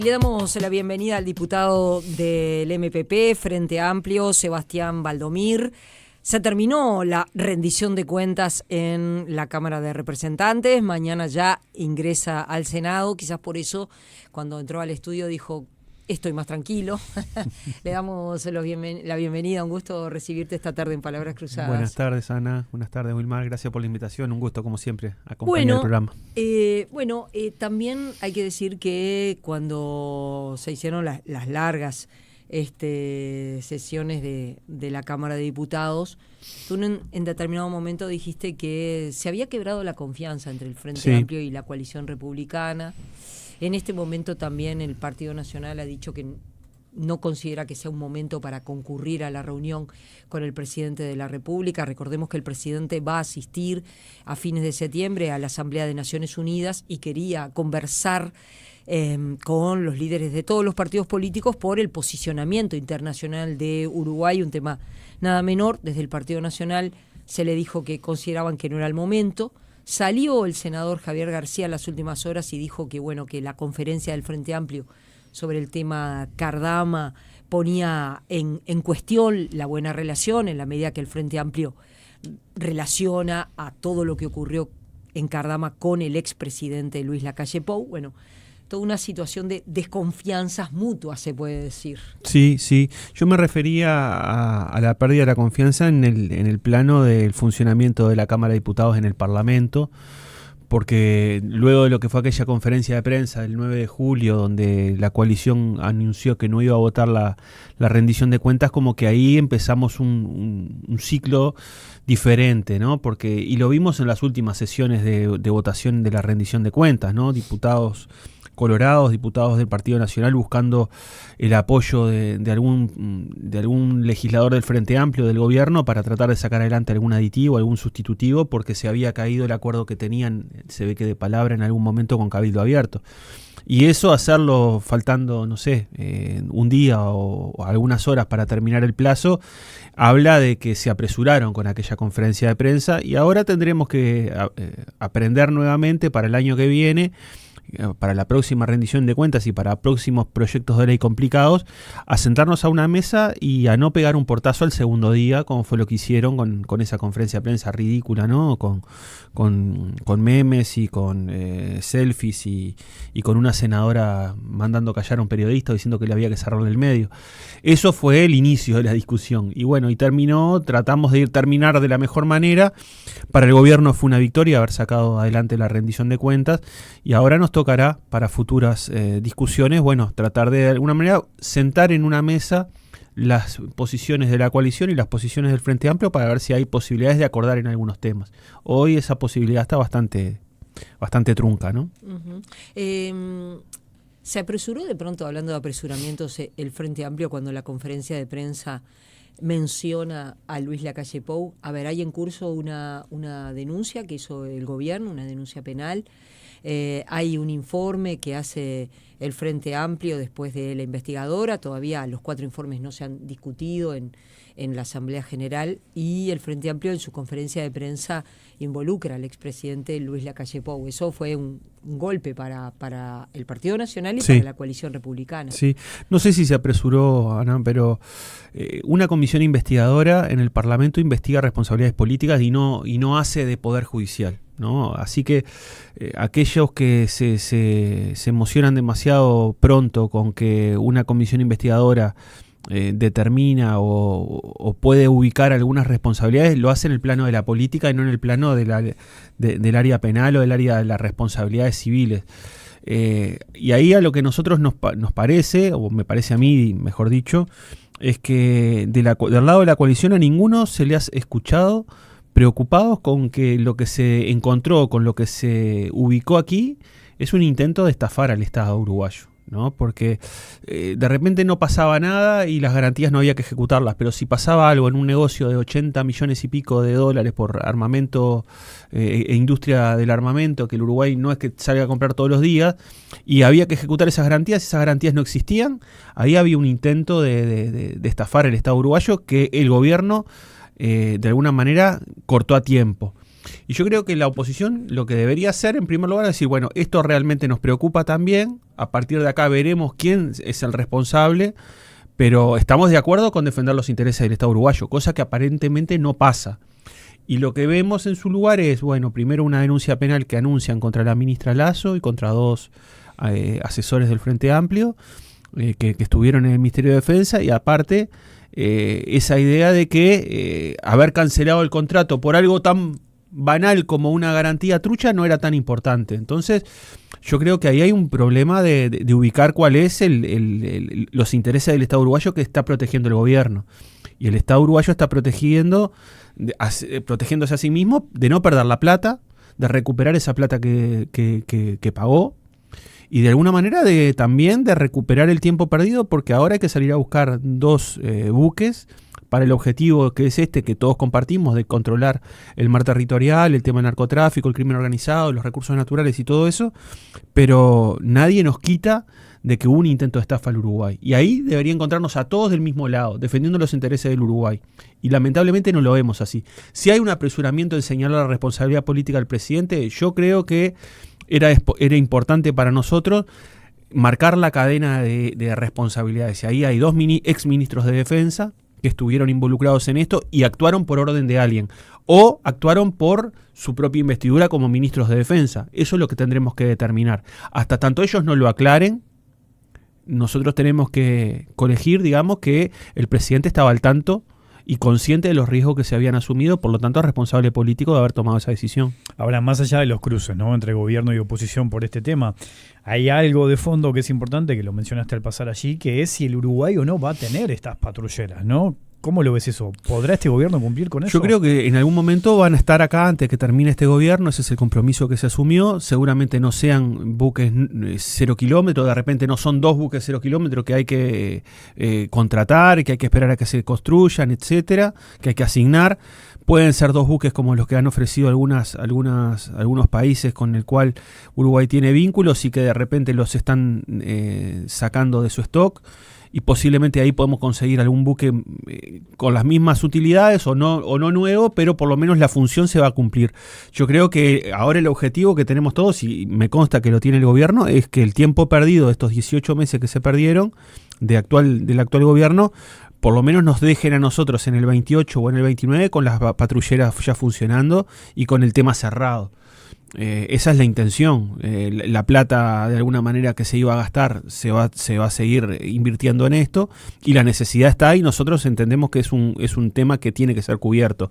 Le damos la bienvenida al diputado del MPP, Frente Amplio, Sebastián Valdomir. Se terminó la rendición de cuentas en la Cámara de Representantes. Mañana ya ingresa al Senado. Quizás por eso, cuando entró al estudio, dijo: estoy más tranquilo. Le damos la bienvenida. Un gusto recibirte esta tarde en Palabras Cruzadas. Buenas tardes, Ana. Buenas tardes, Wilmar. Gracias por la invitación. Un gusto, como siempre, acompañar el programa. También hay que decir que cuando se hicieron las largas sesiones de la Cámara de Diputados, tú en determinado momento dijiste que se había quebrado la confianza entre el Frente Amplio y la coalición republicana. En este momento también el Partido Nacional ha dicho que no considera que sea un momento para concurrir a la reunión con el presidente de la República. Recordemos que el presidente va a asistir a fines de septiembre a la Asamblea de Naciones Unidas y quería conversar con los líderes de todos los partidos políticos por el posicionamiento internacional de Uruguay, un tema nada menor. Desde el Partido Nacional se le dijo que consideraban que no era el momento. Salió el senador Javier García en las últimas horas y dijo que que la conferencia del Frente Amplio sobre el tema Cardama ponía en cuestión la buena relación, en la medida que el Frente Amplio relaciona a todo lo que ocurrió en Cardama con el expresidente Luis Lacalle Pou. Toda una situación de desconfianzas mutuas, se puede decir. Sí. Yo me refería a la pérdida de la confianza en el plano del funcionamiento de la Cámara de Diputados en el Parlamento, porque luego de lo que fue aquella conferencia de prensa del 9 de julio, donde la coalición anunció que no iba a votar la rendición de cuentas, como que ahí empezamos un ciclo diferente, ¿no? Y lo vimos en las últimas sesiones de votación de la rendición de cuentas, ¿no? Diputados colorados, diputados del Partido Nacional buscando el apoyo de algún legislador del Frente Amplio, del gobierno, para tratar de sacar adelante algún aditivo, algún sustitutivo, porque se había caído el acuerdo que tenían, se ve que de palabra, en algún momento con Cabildo Abierto. Y eso, hacerlo faltando, un día o algunas horas para terminar el plazo, habla de que se apresuraron con aquella conferencia de prensa, y ahora tendremos que aprender nuevamente para el año que viene, para la próxima rendición de cuentas y para próximos proyectos de ley complicados, a sentarnos a una mesa y a no pegar un portazo al segundo día, como fue lo que hicieron con esa conferencia de prensa ridícula, ¿no? Con memes y con selfies y con una senadora mandando callar a un periodista diciendo que le había que cerrarle el medio. Eso fue el inicio de la discusión. Y terminó, tratamos de terminar de la mejor manera. Para el gobierno fue una victoria haber sacado adelante la rendición de cuentas, y ahora nos tocará para futuras discusiones, tratar de alguna manera sentar en una mesa las posiciones de la coalición y las posiciones del Frente Amplio para ver si hay posibilidades de acordar en algunos temas. Hoy esa posibilidad está bastante trunca, ¿no? Uh-huh. Se apresuró de pronto, hablando de apresuramientos, el Frente Amplio cuando la conferencia de prensa menciona a Luis Lacalle Pou. Hay en curso una denuncia que hizo el gobierno, una denuncia penal. Hay un informe que hace el Frente Amplio después de la investigadora. Todavía los 4 informes no se han discutido en la Asamblea General, y el Frente Amplio en su conferencia de prensa involucra al expresidente Luis Lacalle Pou. Eso fue un golpe para el Partido Nacional y para la coalición republicana. Sí, no sé si se apresuró, Ana, pero una comisión investigadora en el Parlamento investiga responsabilidades políticas y no hace de poder judicial, ¿no? Así que aquellos que se emocionan demasiado pronto con que una comisión investigadora determina o puede ubicar algunas responsabilidades, lo hace en el plano de la política y no en el plano del área penal o del área de las responsabilidades civiles. Y ahí a lo que nosotros nos parece, o me parece a mí, mejor dicho, es que del lado de la coalición a ninguno se le ha escuchado preocupados con que lo que se encontró, con lo que se ubicó aquí, es un intento de estafar al Estado uruguayo, ¿no? Porque de repente no pasaba nada y las garantías no había que ejecutarlas, pero si pasaba algo en un negocio de 80 millones y pico de dólares por armamento e industria del armamento, que el Uruguay no es que salga a comprar todos los días, y había que ejecutar esas garantías no existían, ahí había un intento de estafar el Estado uruguayo que el gobierno de alguna manera cortó a tiempo. Y yo creo que la oposición lo que debería hacer, en primer lugar, es decir, bueno, esto realmente nos preocupa también, a partir de acá veremos quién es el responsable, pero estamos de acuerdo con defender los intereses del Estado uruguayo, cosa que aparentemente no pasa. Y lo que vemos en su lugar es, bueno, primero una denuncia penal que anuncian contra la ministra Lasso y contra 2 asesores del Frente Amplio que estuvieron en el Ministerio de Defensa, y aparte esa idea de que haber cancelado el contrato por algo tan banal como una garantía trucha no era tan importante. Entonces yo creo que ahí hay un problema de ubicar cuál es los intereses del Estado uruguayo que está protegiendo el gobierno. Y el Estado uruguayo está protegiéndose a sí mismo de no perder la plata, de recuperar esa plata que pagó, y de alguna manera también de recuperar el tiempo perdido, porque ahora hay que salir a buscar 2 buques para el objetivo que es que todos compartimos, de controlar el mar territorial, el tema del narcotráfico, el crimen organizado, los recursos naturales y todo eso, pero nadie nos quita de que hubo un intento de estafa al Uruguay. Y ahí debería encontrarnos a todos del mismo lado, defendiendo los intereses del Uruguay. Y lamentablemente no lo vemos así. Si hay un apresuramiento en señalar la responsabilidad política del presidente, yo creo que era importante para nosotros marcar la cadena de responsabilidades. Y ahí hay 2 ex ministros de defensa que estuvieron involucrados en esto y actuaron por orden de alguien, o actuaron por su propia investidura como ministros de defensa. Eso es lo que tendremos que determinar. Hasta tanto ellos no lo aclaren, nosotros tenemos que colegir, digamos, que el presidente estaba al tanto y consciente de los riesgos que se habían asumido, por lo tanto es responsable político de haber tomado esa decisión. Ahora, más allá de los cruces, ¿no?, entre gobierno y oposición por este tema, hay algo de fondo que es importante, que lo mencionaste al pasar allí, que es si el Uruguay o no va a tener estas patrulleras, ¿no? ¿Cómo lo ves eso? ¿Podrá este gobierno cumplir con eso? Yo creo que en algún momento van a estar acá antes que termine este gobierno, ese es el compromiso que se asumió. Seguramente no sean buques 0 kilómetros, de repente no son 2 buques 0 kilómetros que hay que contratar, que hay que esperar a que se construyan, etcétera, que hay que asignar. Pueden ser 2 buques como los que han ofrecido algunos países con el cual Uruguay tiene vínculos y que de repente los están sacando de su stock. Y posiblemente ahí podemos conseguir algún buque con las mismas utilidades o no nuevo, pero por lo menos la función se va a cumplir. Yo creo que ahora el objetivo que tenemos todos, y me consta que lo tiene el gobierno, es que el tiempo perdido, de estos 18 meses que se perdieron del actual gobierno, por lo menos nos dejen a nosotros en el 28 o en el 29 con las patrulleras ya funcionando y con el tema cerrado. Esa es la intención. La plata de alguna manera que se iba a gastar se va a seguir invirtiendo en esto, y la necesidad está ahí. Nosotros entendemos que es un tema que tiene que ser cubierto.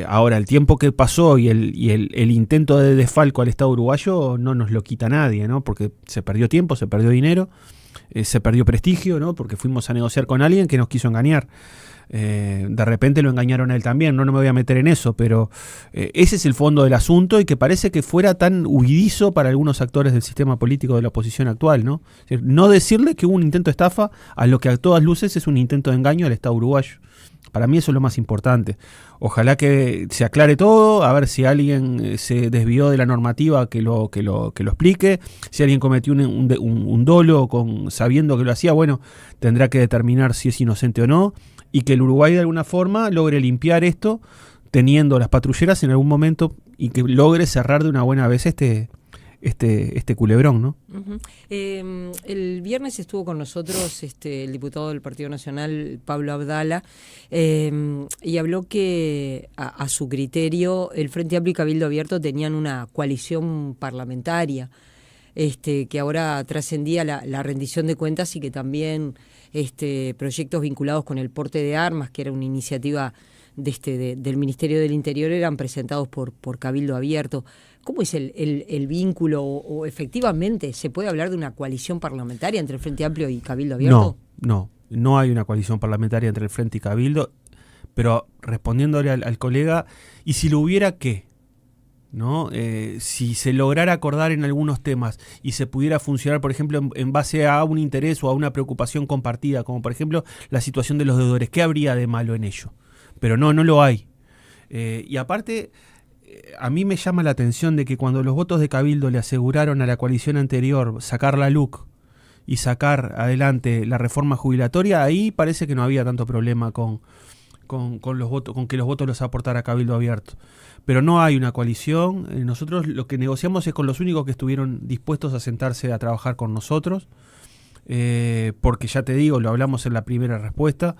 Ahora, el tiempo que pasó y el intento de desfalco al Estado uruguayo no nos lo quita nadie, ¿no? Porque se perdió tiempo, se perdió dinero, se perdió prestigio, ¿no? Porque fuimos a negociar con alguien que nos quiso engañar. De repente lo engañaron a él también, no me voy a meter en eso, pero ese es el fondo del asunto, y que parece que fuera tan huidizo para algunos actores del sistema político de la oposición actual, ¿no? Es decir, no decirle que hubo un intento de estafa a lo que a todas luces es un intento de engaño al Estado uruguayo. Para mí eso es lo más importante. Ojalá que se aclare todo, a ver si alguien se desvió de la normativa, que lo explique. Si alguien cometió un dolo sabiendo que lo hacía, bueno, tendrá que determinar si es inocente o no, y que el Uruguay de alguna forma logre limpiar esto, teniendo las patrulleras en algún momento, y que logre cerrar de una buena vez este culebrón, ¿no? Uh-huh. El viernes estuvo con nosotros el diputado del Partido Nacional, Pablo Abdala, y habló que a su criterio el Frente Amplio y Cabildo Abierto tenían una coalición parlamentaria, que ahora trascendía la rendición de cuentas, y que también proyectos vinculados con el porte de armas, que era una iniciativa del Ministerio del Interior, eran presentados por Cabildo Abierto. ¿Cómo es el vínculo, o efectivamente se puede hablar de una coalición parlamentaria entre el Frente Amplio y Cabildo Abierto? No hay una coalición parlamentaria entre el Frente y Cabildo, pero respondiéndole al colega, ¿y si lo hubiera qué? ¿No? Si se lograra acordar en algunos temas y se pudiera funcionar, por ejemplo, en base a un interés o a una preocupación compartida, como por ejemplo la situación de los deudores, ¿qué habría de malo en ello? Pero no lo hay. Y aparte, a mí me llama la atención de que cuando los votos de Cabildo le aseguraron a la coalición anterior sacar la LUC y sacar adelante la reforma jubilatoria, ahí parece que no había tanto problema con con los votos, con que los votos los aportara Cabildo Abierto. Pero no hay una coalición. Nosotros lo que negociamos es con los únicos que estuvieron dispuestos a sentarse a trabajar con nosotros. Porque ya te digo, lo hablamos en la primera respuesta,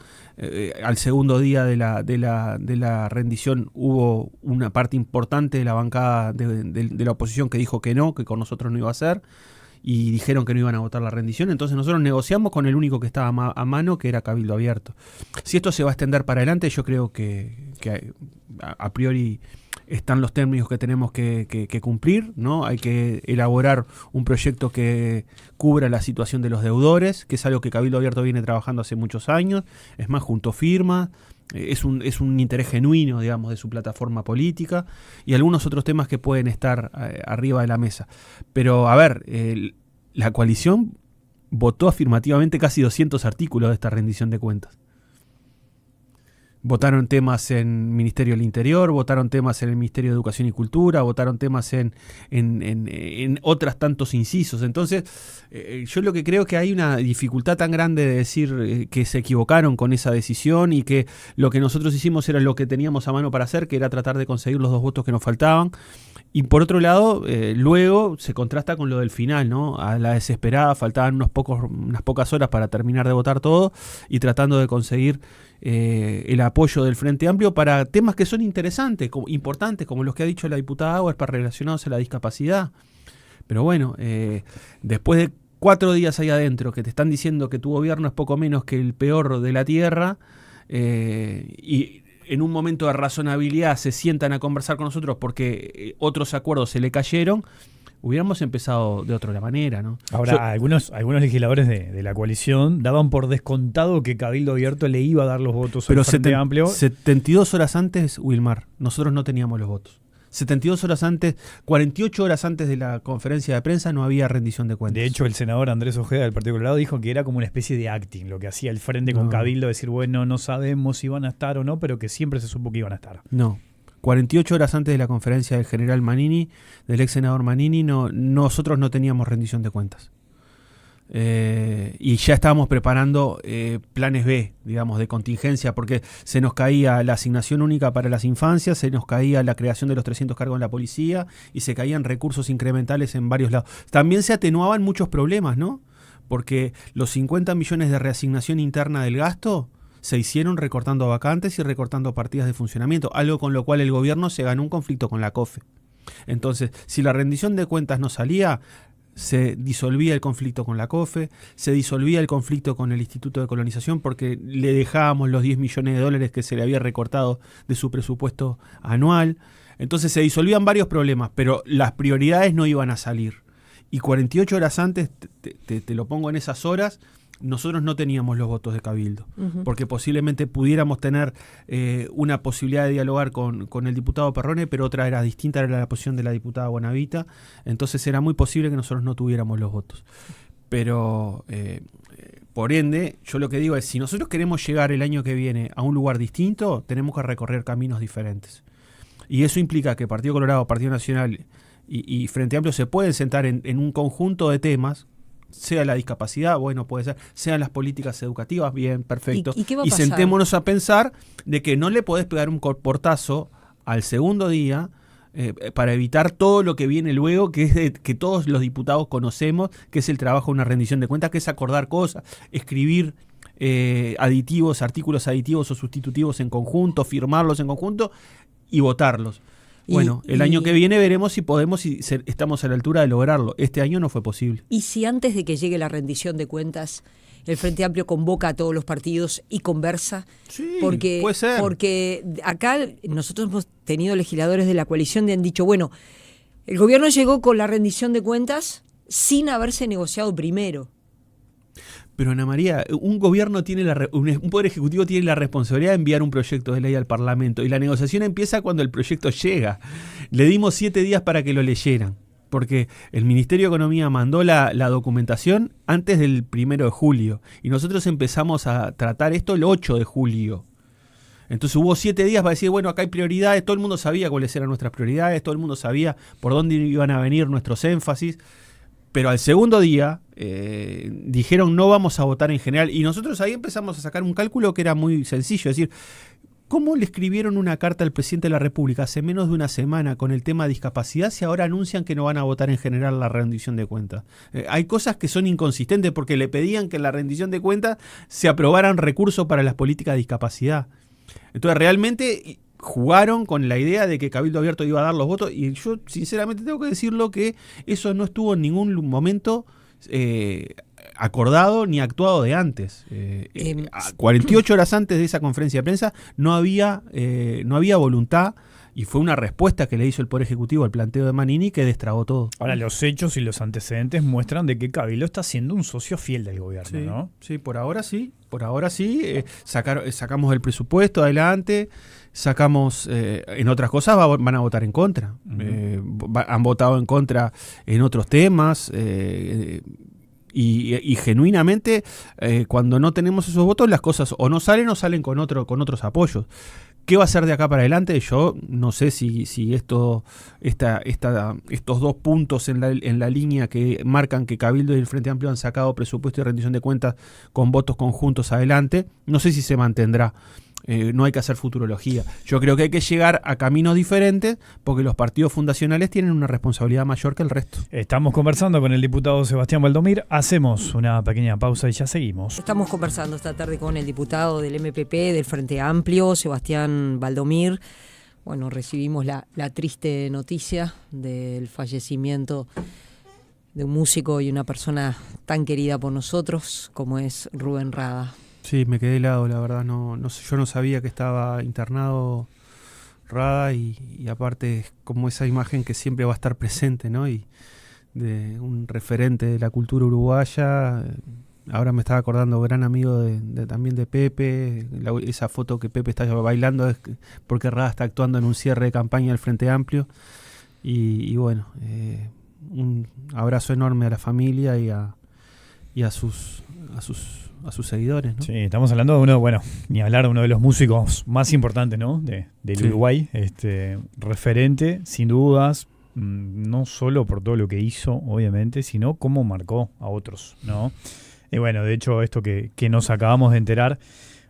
al segundo día de la rendición hubo una parte importante de la bancada de la oposición que dijo que no, que con nosotros no iba a ser, y dijeron que no iban a votar la rendición. Entonces nosotros negociamos con el único que estaba a mano, que era Cabildo Abierto. Si esto se va a extender para adelante, yo creo que a priori están los términos que tenemos que cumplir, ¿no? Hay que elaborar un proyecto que cubra la situación de los deudores, que es algo que Cabildo Abierto viene trabajando hace muchos años. Es más, junto firmas, es un interés genuino, digamos, de su plataforma política, y algunos otros temas que pueden estar arriba de la mesa. Pero, a ver, la coalición votó afirmativamente casi 200 artículos de esta rendición de cuentas. Votaron temas en Ministerio del Interior, votaron temas en el Ministerio de Educación y Cultura, votaron temas en otras tantos incisos. Entonces, yo lo que creo que hay una dificultad tan grande de decir que se equivocaron con esa decisión y que lo que nosotros hicimos era lo que teníamos a mano para hacer, que era tratar de conseguir los 2 votos que nos faltaban. Y por otro lado, luego se contrasta con lo del final, ¿no? A la desesperada, faltaban unas pocas horas para terminar de votar todo y tratando de conseguir el apoyo del Frente Amplio para temas que son interesantes, importantes, como los que ha dicho la diputada Auer, para relacionados a la discapacidad. Pero bueno, después de 4 días ahí adentro que te están diciendo que tu gobierno es poco menos que el peor de la tierra, y en un momento de razonabilidad se sientan a conversar con nosotros porque otros acuerdos se le cayeron, hubiéramos empezado de otra manera, ¿no? Ahora, algunos legisladores de la coalición daban por descontado que Cabildo Abierto le iba a dar los votos al Frente Amplio. 72 horas antes, Wilmar, nosotros no teníamos los votos. 72 horas antes, 48 horas antes de la conferencia de prensa no había rendición de cuentas. De hecho, el senador Andrés Ojeda del Partido Colorado dijo que era como una especie de acting, lo que hacía el Frente con Cabildo, decir, bueno, no sabemos si van a estar o no, pero que siempre se supo que iban a estar. No. 48 horas antes de la conferencia del general Manini, del ex senador Manini, nosotros no teníamos rendición de cuentas. Y ya estábamos preparando planes B, digamos, de contingencia, porque se nos caía la asignación única para las infancias, se nos caía la creación de los 300 cargos en la policía y se caían recursos incrementales en varios lados. También se atenuaban muchos problemas, ¿no? Porque los 50 millones de reasignación interna del gasto se hicieron recortando vacantes y recortando partidas de funcionamiento, algo con lo cual el gobierno se ganó un conflicto con la COFE. Entonces, si la rendición de cuentas no salía, se disolvía el conflicto con la COFE, se disolvía el conflicto con el Instituto de Colonización porque le dejábamos los 10 millones de dólares que se le había recortado de su presupuesto anual. Entonces se disolvían varios problemas, pero las prioridades no iban a salir. Y 48 horas antes, te lo pongo en esas horas, nosotros no teníamos los votos de Cabildo, porque posiblemente pudiéramos tener una posibilidad de dialogar con el diputado Perrone, pero otra era distinta, era la posición de la diputada Bonavita, entonces era muy posible que nosotros no tuviéramos los votos. Pero, por ende, yo lo que digo es, si nosotros queremos llegar el año que viene a un lugar distinto, tenemos que recorrer caminos diferentes. Y eso implica que Partido Colorado, Partido Nacional y Frente Amplio se pueden sentar en un conjunto de temas, sea la discapacidad, bueno, puede ser, sean las políticas educativas, bien, perfecto. ¿Y qué va a pasar? Sentémonos a pensar de que no le podés pegar un portazo al segundo día para evitar todo lo que viene luego, que es que todos los diputados conocemos, que es el trabajo de una rendición de cuentas, que es acordar cosas, escribir aditivos, artículos aditivos o sustitutivos en conjunto, firmarlos en conjunto y votarlos. Bueno, el año que viene veremos si podemos y estamos a la altura de lograrlo. Este año no fue posible. ¿Y si antes de que llegue la rendición de cuentas el Frente Amplio convoca a todos los partidos y conversa? Sí, porque, puede ser. Porque acá nosotros hemos tenido legisladores de la coalición que han dicho, bueno, el gobierno llegó con la rendición de cuentas sin haberse negociado primero. Pero Ana María, un gobierno tiene un poder ejecutivo tiene la responsabilidad de enviar un proyecto de ley al Parlamento y la negociación empieza cuando el proyecto llega. Le dimos 7 días para que lo leyeran, porque el Ministerio de Economía mandó la documentación antes del 1 de julio y nosotros empezamos a tratar esto el 8 de julio. Entonces hubo 7 días para decir, bueno, acá hay prioridades, todo el mundo sabía cuáles eran nuestras prioridades, todo el mundo sabía por dónde iban a venir nuestros énfasis. Pero al segundo día dijeron no vamos a votar en general y nosotros ahí empezamos a sacar un cálculo que era muy sencillo, es decir, ¿Cómo le escribieron una carta al presidente de la República hace menos de una semana con el tema de discapacidad si ahora anuncian que no van a votar en general la rendición de cuentas? Hay cosas que son inconsistentes porque le pedían que en la rendición de cuentas se aprobaran recursos para las políticas de discapacidad. Entonces realmente jugaron con la idea de que Cabildo Abierto iba a dar los votos y yo sinceramente tengo que decirlo que eso no estuvo en ningún momento acordado ni actuado de antes. 48 horas antes de esa conferencia de prensa no había voluntad y fue una respuesta que le hizo el Poder Ejecutivo al planteo de Manini que destrabó todo. Ahora, los hechos y los antecedentes muestran de que Cabildo está siendo un socio fiel del gobierno, sí, ¿no? Sí, por ahora sí. Sacamos el presupuesto adelante, sacamos en otras cosas van a votar en contra. Han votado en contra en otros temas. Y genuinamente, cuando no tenemos esos votos, las cosas o no salen con otros apoyos. ¿Qué va a ser de acá para adelante? Yo no sé si estos dos puntos en la línea que marcan que Cabildo y el Frente Amplio han sacado presupuesto y rendición de cuentas con votos conjuntos adelante, no sé si se mantendrá. No hay que hacer futurología. Yo creo que hay que llegar a caminos diferentes porque los partidos fundacionales tienen una responsabilidad mayor que el resto. Estamos conversando con el diputado Sebastián Valdomir. Hacemos una pequeña pausa y ya seguimos. Estamos conversando esta tarde con el diputado del MPP, del Frente Amplio, Sebastián Valdomir. Bueno, recibimos la triste noticia del fallecimiento de un músico y una persona tan querida por nosotros como es Rubén Rada. Sí, me quedé helado, la verdad. Yo no sabía que estaba internado Rada y aparte es como esa imagen que siempre va a estar presente, ¿no? Y de un referente de la cultura uruguaya. Ahora me estaba acordando, gran amigo también de Pepe. Esa foto que Pepe está bailando es porque Rada está actuando en un cierre de campaña del Frente Amplio. Y bueno, un abrazo enorme a la familia y a sus seguidores, ¿no? Sí, estamos hablando de ni hablar de uno de los músicos más importantes, ¿no? Del sí. Uruguay, referente, sin dudas, no solo por todo lo que hizo, obviamente, sino cómo marcó a otros, ¿no? Y bueno, de hecho, esto que nos acabamos de enterar,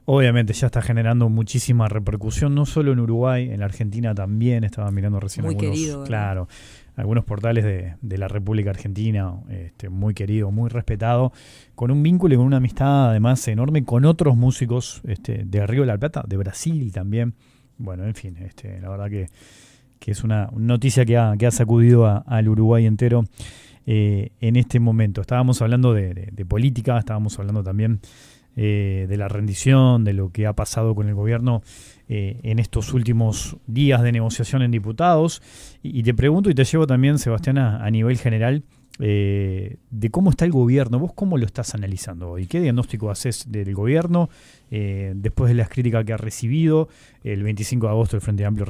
obviamente ya está generando muchísima repercusión, no solo en Uruguay, en la Argentina también, estaba mirando recién muy algunos, querido, claro, algunos portales de la República Argentina, muy querido, muy respetado, con un vínculo y con una amistad además enorme con otros músicos de Río de la Plata, de Brasil también. Bueno, en fin, la verdad que es una noticia que ha sacudido al Uruguay entero en este momento. Estábamos hablando de política, estábamos hablando también de la rendición, de lo que ha pasado con el gobierno en estos últimos días de negociación en diputados. Y te pregunto y te llevo también, Sebastián, a nivel general, de cómo está el gobierno. ¿Vos cómo lo estás analizando hoy? ¿Qué diagnóstico haces del gobierno después de las críticas que ha recibido? El 25 de agosto el Frente Amplio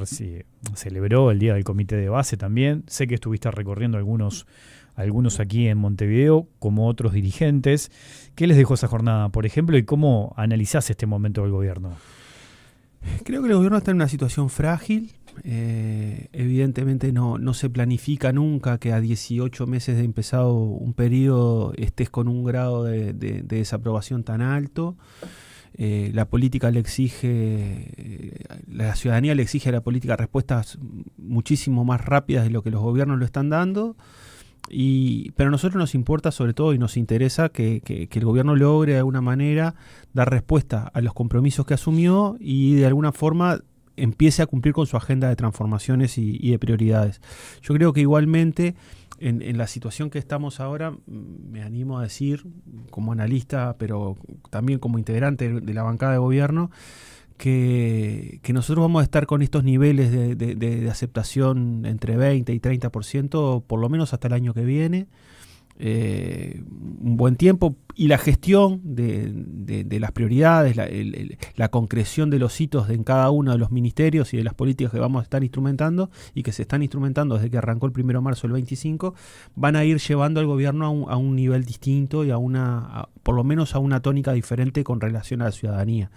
celebró el Día del Comité de Base también. Sé que estuviste recorriendo algunos aquí en Montevideo, como otros dirigentes. ¿Qué les dejó esa jornada, por ejemplo, y cómo analizás este momento del gobierno? Creo que el gobierno está en una situación frágil. Evidentemente no se planifica nunca que a 18 meses de empezado un periodo estés con un grado de desaprobación tan alto. La política le exige, la ciudadanía le exige a la política respuestas muchísimo más rápidas de lo que los gobiernos lo están dando. Pero a nosotros nos importa sobre todo y nos interesa que el gobierno logre de alguna manera dar respuesta a los compromisos que asumió y de alguna forma empiece a cumplir con su agenda de transformaciones y de prioridades. Yo creo que igualmente en la situación que estamos ahora, me animo a decir como analista, pero también como integrante de la bancada de gobierno, que nosotros vamos a estar con estos niveles de aceptación entre 20 y 30%, por lo menos hasta el año que viene. Un buen tiempo, y la gestión de las prioridades, la concreción de los hitos en cada uno de los ministerios y de las políticas que vamos a estar instrumentando y que se están instrumentando desde que arrancó el 1 de marzo del 25, van a ir llevando al gobierno a un nivel distinto y por lo menos a una tónica diferente con relación a la ciudadanía.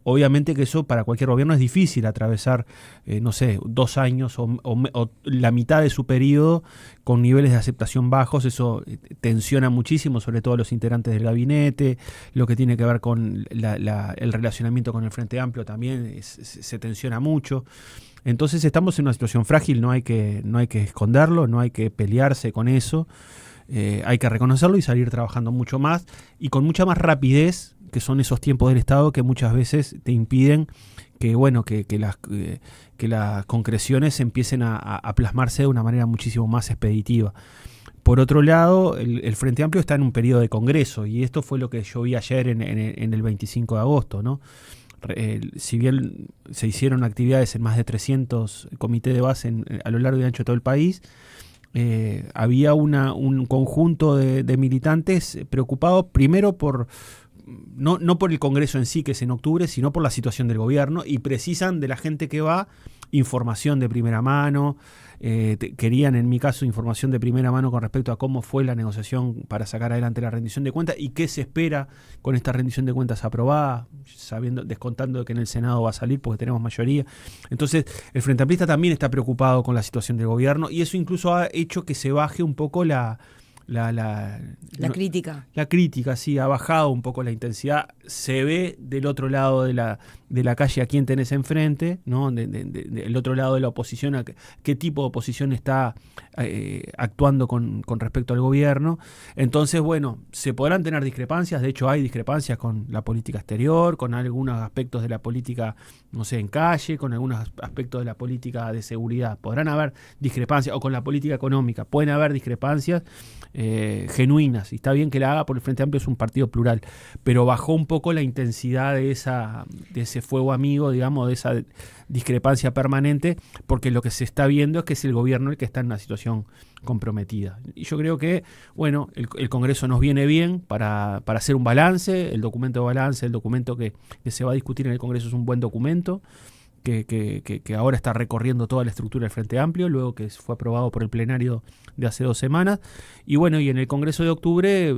Obviamente que eso para cualquier gobierno es difícil atravesar, 2 años o la mitad de su periodo con niveles de aceptación bajos. Eso tensiona muchísimo, sobre todo a los integrantes del gabinete, lo que tiene que ver con el relacionamiento con el Frente Amplio también se tensiona mucho. Entonces estamos en una situación frágil, no hay que esconderlo, no hay que pelearse con eso, hay que reconocerlo y salir trabajando mucho más y con mucha más rapidez, que son esos tiempos del Estado que muchas veces te impiden que las concreciones empiecen a plasmarse de una manera muchísimo más expeditiva. Por otro lado, el Frente Amplio está en un periodo de congreso y esto fue lo que yo vi ayer en el 25 de agosto, ¿no? Si bien se hicieron actividades en más de 300 comités de base a lo largo y ancho de todo el país, había un conjunto de militantes preocupados primero no por el Congreso en sí, que es en octubre, sino por la situación del gobierno, y precisan de la gente que va información de primera mano. Querían, en mi caso, información de primera mano con respecto a cómo fue la negociación para sacar adelante la rendición de cuentas y qué se espera con esta rendición de cuentas aprobada, descontando que en el Senado va a salir porque tenemos mayoría. Entonces, el Frente Amplista también está preocupado con la situación del gobierno y eso incluso ha hecho que se baje un poco la crítica. La crítica, sí, ha bajado un poco la intensidad. Se ve del otro lado de la calle a quién tenés enfrente, ¿no? Del otro lado de la oposición, qué tipo de oposición está actuando con respecto al gobierno. Entonces, bueno, se podrán tener discrepancias. De hecho, hay discrepancias con la política exterior, con algunos aspectos de la política, no sé, en calle, con algunos aspectos de la política de seguridad. Podrán haber discrepancias, o con la política económica. Pueden haber discrepancias genuinas, y está bien que la haga porque el Frente Amplio es un partido plural, pero bajó un poco la intensidad de ese fuego amigo, digamos, de esa discrepancia permanente, porque lo que se está viendo es que es el gobierno el que está en una situación comprometida. Y yo creo que, bueno, el Congreso nos viene bien para hacer un balance, el documento de balance, el documento que se va a discutir en el Congreso es un buen documento, que ahora está recorriendo toda la estructura del Frente Amplio, luego que fue aprobado por el plenario de hace 2 semanas. Y bueno, y en el Congreso de octubre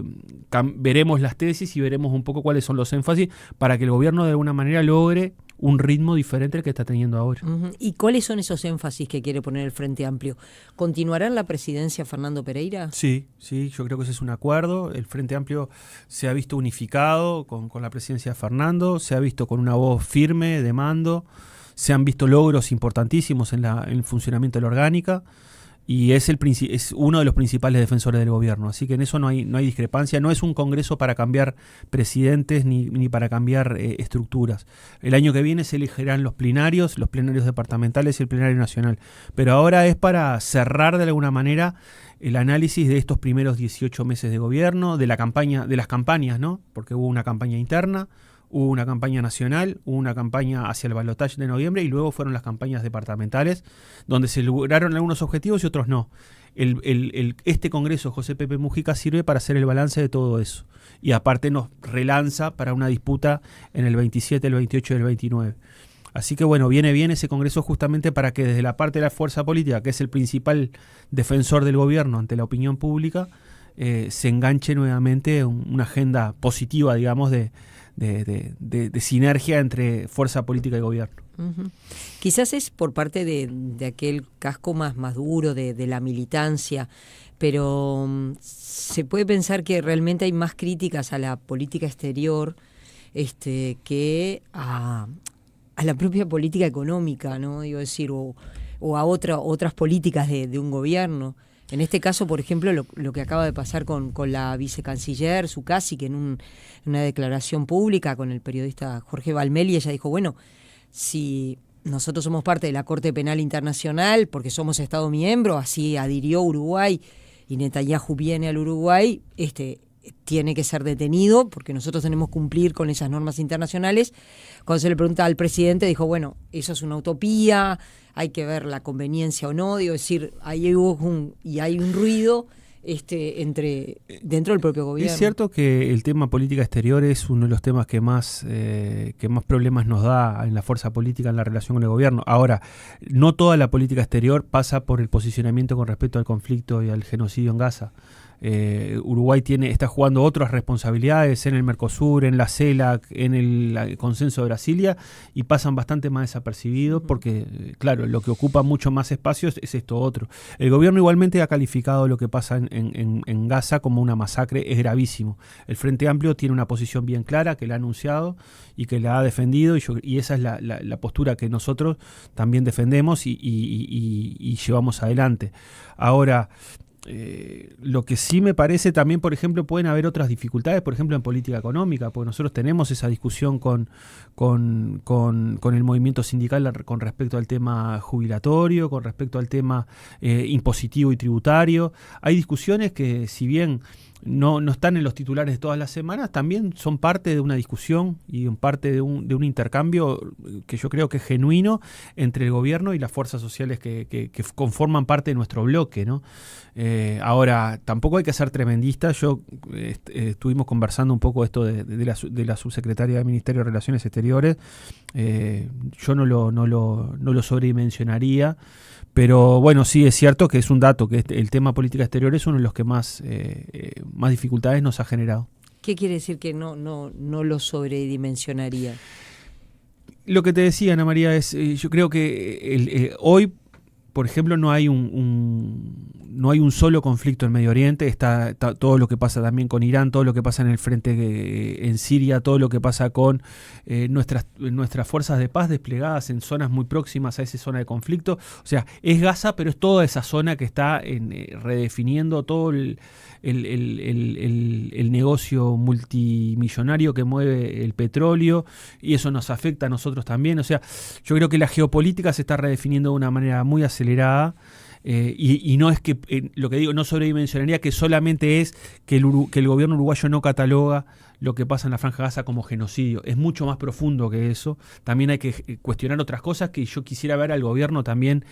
veremos las tesis y veremos un poco cuáles son los énfasis para que el gobierno de alguna manera logre un ritmo diferente al que está teniendo ahora. Uh-huh. ¿Y cuáles son esos énfasis que quiere poner el Frente Amplio? ¿Continuará en la presidencia Fernando Pereira? Sí, yo creo que ese es un acuerdo. El Frente Amplio se ha visto unificado con la presidencia de Fernando, se ha visto con una voz firme de mando. Se han visto logros importantísimos en el funcionamiento de la orgánica y es uno de los principales defensores del gobierno. Así que en eso no hay discrepancia. No es un congreso para cambiar presidentes ni para cambiar estructuras. El año que viene se elegirán los plenarios departamentales y el plenario nacional. Pero ahora es para cerrar de alguna manera el análisis de estos primeros 18 meses de gobierno, de las campañas, ¿no? Porque hubo una campaña interna, hubo una campaña nacional, hubo una campaña hacia el balotaje de noviembre y luego fueron las campañas departamentales, donde se lograron algunos objetivos y otros no. Este Congreso, José Pepe Mujica, sirve para hacer el balance de todo eso. Y aparte nos relanza para una disputa en el 27, el 28 y el 29. Así que bueno, viene bien ese Congreso justamente para que desde la parte de la fuerza política, que es el principal defensor del gobierno ante la opinión pública, se enganche nuevamente una agenda positiva, digamos, de sinergia entre fuerza política y gobierno. Uh-huh. Quizás es por parte de aquel casco más duro de la militancia, pero se puede pensar que realmente hay más críticas a la política exterior que a la propia política económica, ¿no? Digo decir, o a otras políticas de un gobierno. En este caso, por ejemplo, lo que acaba de pasar con la vicecanciller Zuccasi, que en una declaración pública con el periodista Jorge Valmeli, ella dijo, bueno, si nosotros somos parte de la Corte Penal Internacional, porque somos Estado miembro, así adhirió Uruguay, y Netanyahu viene al Uruguay, tiene que ser detenido, porque nosotros tenemos que cumplir con esas normas internacionales. Cuando se le pregunta al presidente, dijo, bueno, eso es una utopía, hay que ver la conveniencia o no, digo, decir, hay un ruido dentro del propio gobierno. Es cierto que el tema política exterior es uno de los temas que más problemas nos da en la fuerza política en la relación con el gobierno. Ahora, no toda la política exterior pasa por el posicionamiento con respecto al conflicto y al genocidio en Gaza. Uruguay está jugando otras responsabilidades en el Mercosur, en la CELAC, en el Consenso de Brasilia, y pasan bastante más desapercibidos porque, claro, lo que ocupa mucho más espacio es esto otro. El gobierno igualmente ha calificado lo que pasa en Gaza como una masacre, es gravísimo. El Frente Amplio tiene una posición bien clara que la ha anunciado y que la ha defendido, y esa es la postura que nosotros también defendemos y llevamos adelante. Ahora, lo que sí me parece también, por ejemplo, pueden haber otras dificultades, por ejemplo, en política económica, porque nosotros tenemos esa discusión con el movimiento sindical con respecto al tema jubilatorio, con respecto al tema impositivo y tributario. Hay discusiones que, si bien no están en los titulares de todas las semanas, también son parte de una discusión y parte de un intercambio que yo creo que es genuino entre el gobierno y las fuerzas sociales que conforman parte de nuestro bloque, ¿no? Ahora, tampoco hay que ser tremendista. Estuvimos conversando un poco esto de la subsecretaria del Ministerio de Relaciones Exteriores. Yo no lo sobredimensionaría. Pero bueno, sí es cierto que es un dato, que el tema política exterior es uno de los que más dificultades nos ha generado. ¿Qué quiere decir que no lo sobredimensionaría? Lo que te decía, Ana María, es yo creo que hoy, por ejemplo, no hay un solo conflicto en Medio Oriente. Está todo lo que pasa también con Irán, todo lo que pasa en el frente en Siria, todo lo que pasa con nuestras fuerzas de paz desplegadas en zonas muy próximas a esa zona de conflicto. O sea, es Gaza, pero es toda esa zona que está redefiniendo todo el negocio multimillonario que mueve el petróleo, y eso nos afecta a nosotros también. O sea, yo creo que la geopolítica se está redefiniendo de una manera muy acelerada. Y no es que, lo que digo, no sobredimensionaría que solamente es que el gobierno uruguayo no cataloga lo que pasa en la Franja de Gaza como genocidio. Es mucho más profundo que eso. También hay que cuestionar otras cosas que yo quisiera ver al gobierno también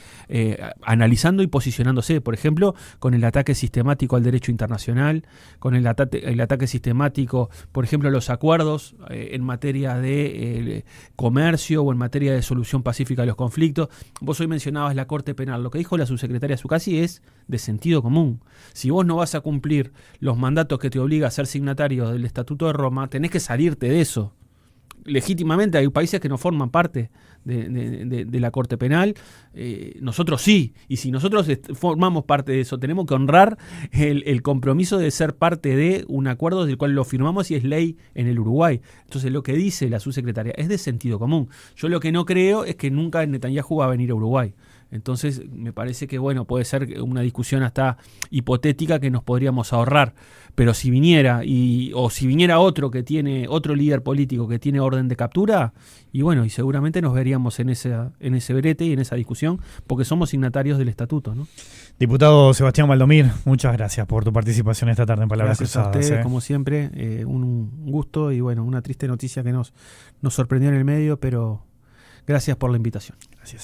analizando y posicionándose. Por ejemplo, con el ataque sistemático al derecho internacional, con el ataque sistemático, por ejemplo, a los acuerdos en materia de comercio o en materia de solución pacífica de los conflictos. Vos hoy mencionabas la Corte Penal. Lo que dijo la subsecretaria Zuccasi es de sentido común. Si vos no vas a cumplir los mandatos que te obliga a ser signatario del Estatuto de Roma, tenés que salirte de eso. Legítimamente hay países que no forman parte de la Corte Penal, nosotros sí, y si nosotros formamos parte de eso, tenemos que honrar el compromiso de ser parte de un acuerdo del cual lo firmamos y es ley en el Uruguay. Entonces lo que dice la subsecretaria es de sentido común. Yo lo que no creo es que nunca Netanyahu va a venir a Uruguay. Entonces me parece que bueno, puede ser una discusión hasta hipotética que nos podríamos ahorrar, pero si viniera o si viniera otro líder político que tiene orden de captura, y bueno, y seguramente nos veríamos en ese brete y en esa discusión, porque somos signatarios del estatuto, ¿no? Diputado Sebastián Valdomir, muchas gracias por tu participación esta tarde en Palabras Cruzadas. Gracias a ustedes, como siempre, un gusto y bueno, una triste noticia que nos sorprendió en el medio, pero gracias por la invitación. Gracias.